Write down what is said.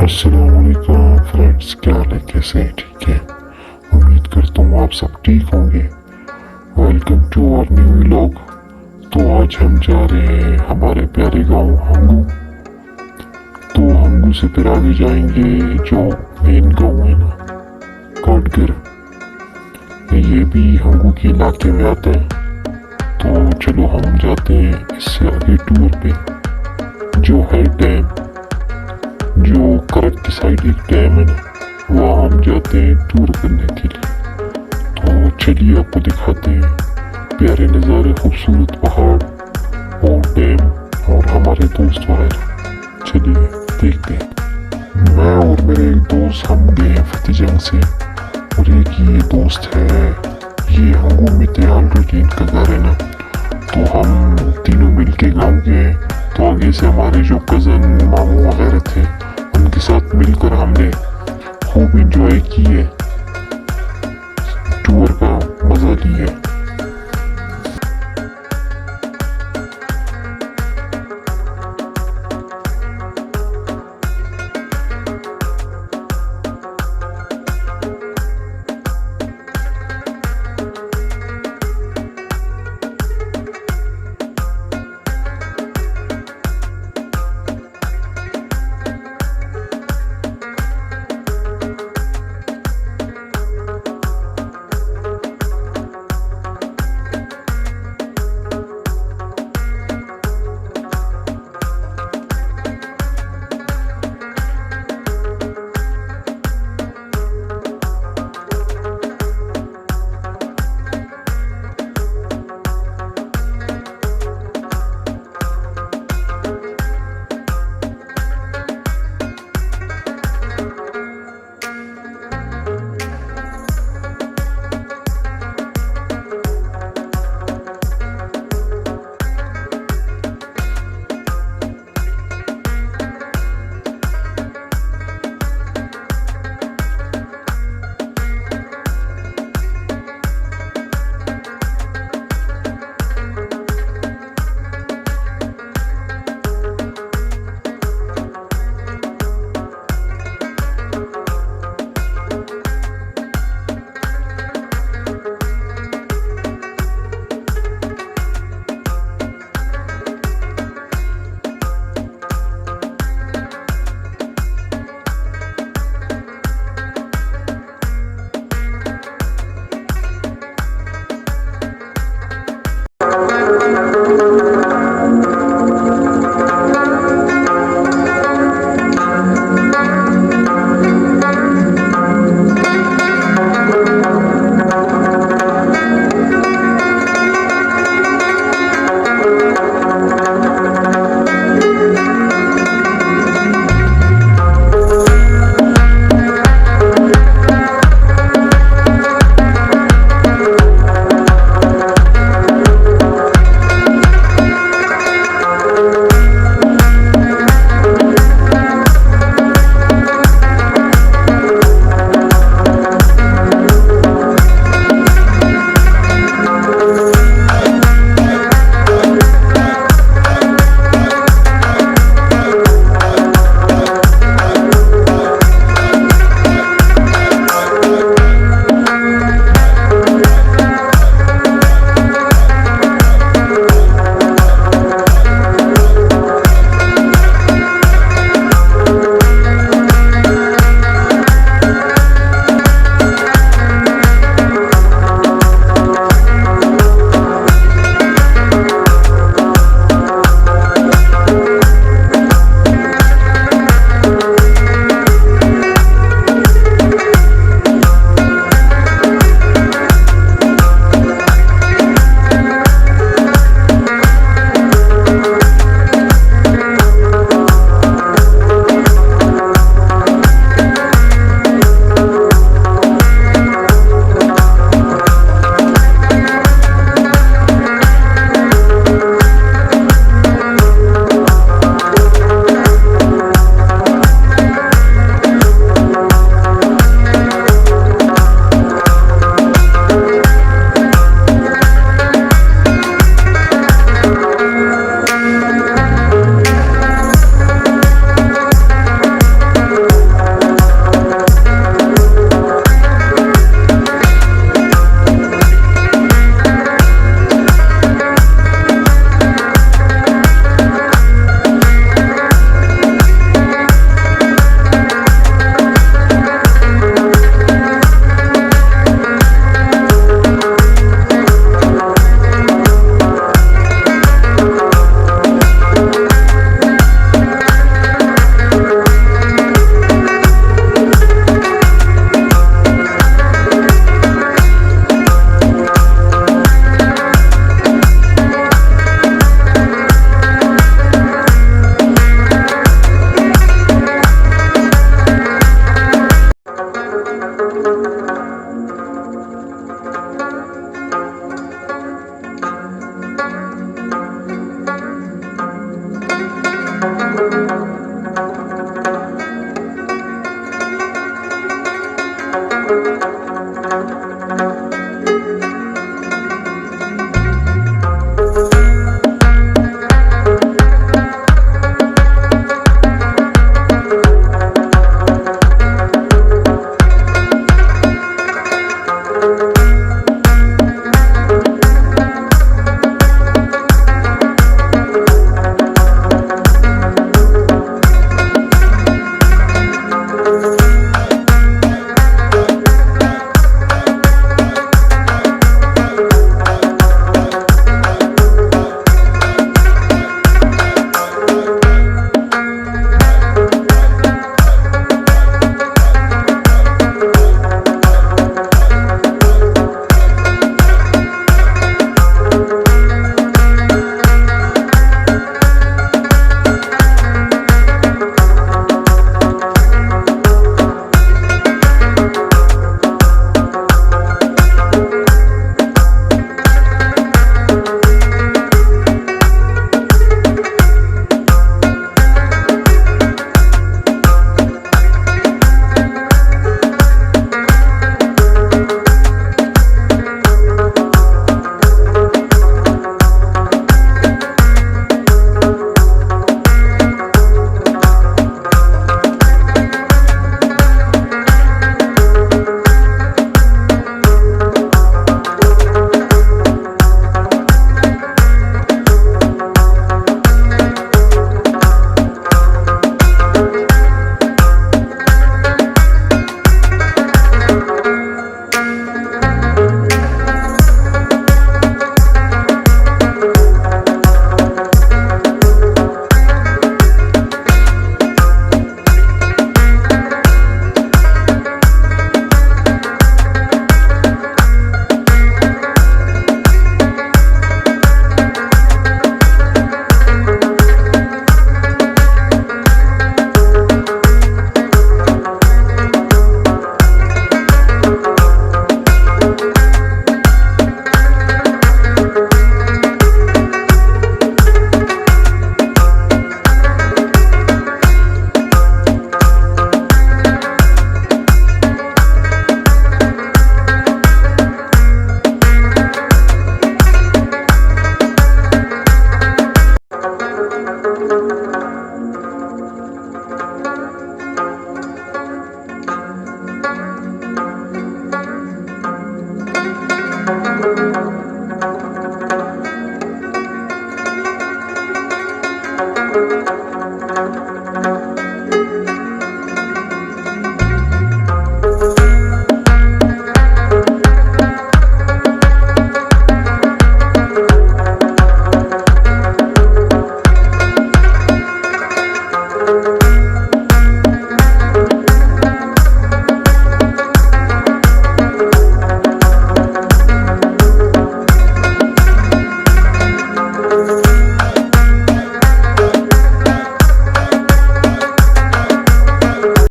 अस्सलामुअलैकुम फ्रेंड्स, क्या हाल है? कैसे हैं? ठीक है, उम्मीद करता हूँ आप सब ठीक होंगे। Welcome to our new vlog. तो आज हम जा रहे हैं हमारे प्यारे गांव हंगू। तो हंगू से फिर आगे जाएंगे जो मेन गांव है ना, काटगर। ये भी हंगू के इलाके में आता है। तो चलो हम जाते हैं इससे आगे टूर पे, जो है डैम, जो करेक्ट साइड एक डैम है ना, वहाँ हम जाते हैं टूर करने के लिए। तो चलिए आपको दिखाते हैं प्यारे नज़ारे, खूबसूरत पहाड़ और डैम और हमारे दोस्त वगैरह। चलिए देखते हैं। मैं और मेरे एक दोस्त हम गए हैं फतेहजंग से, और एक ये दोस्त है, ये हंगू में थे ऑलरेडी, इनका घर है ना। तो हम तीनों मिल के गाँव गए। तो आगे से हमारे जो कज़न मामू वगैरह थे, उनके साथ मिलकर हमने खूब इंजॉय किए, टूर का मज़ा लिए।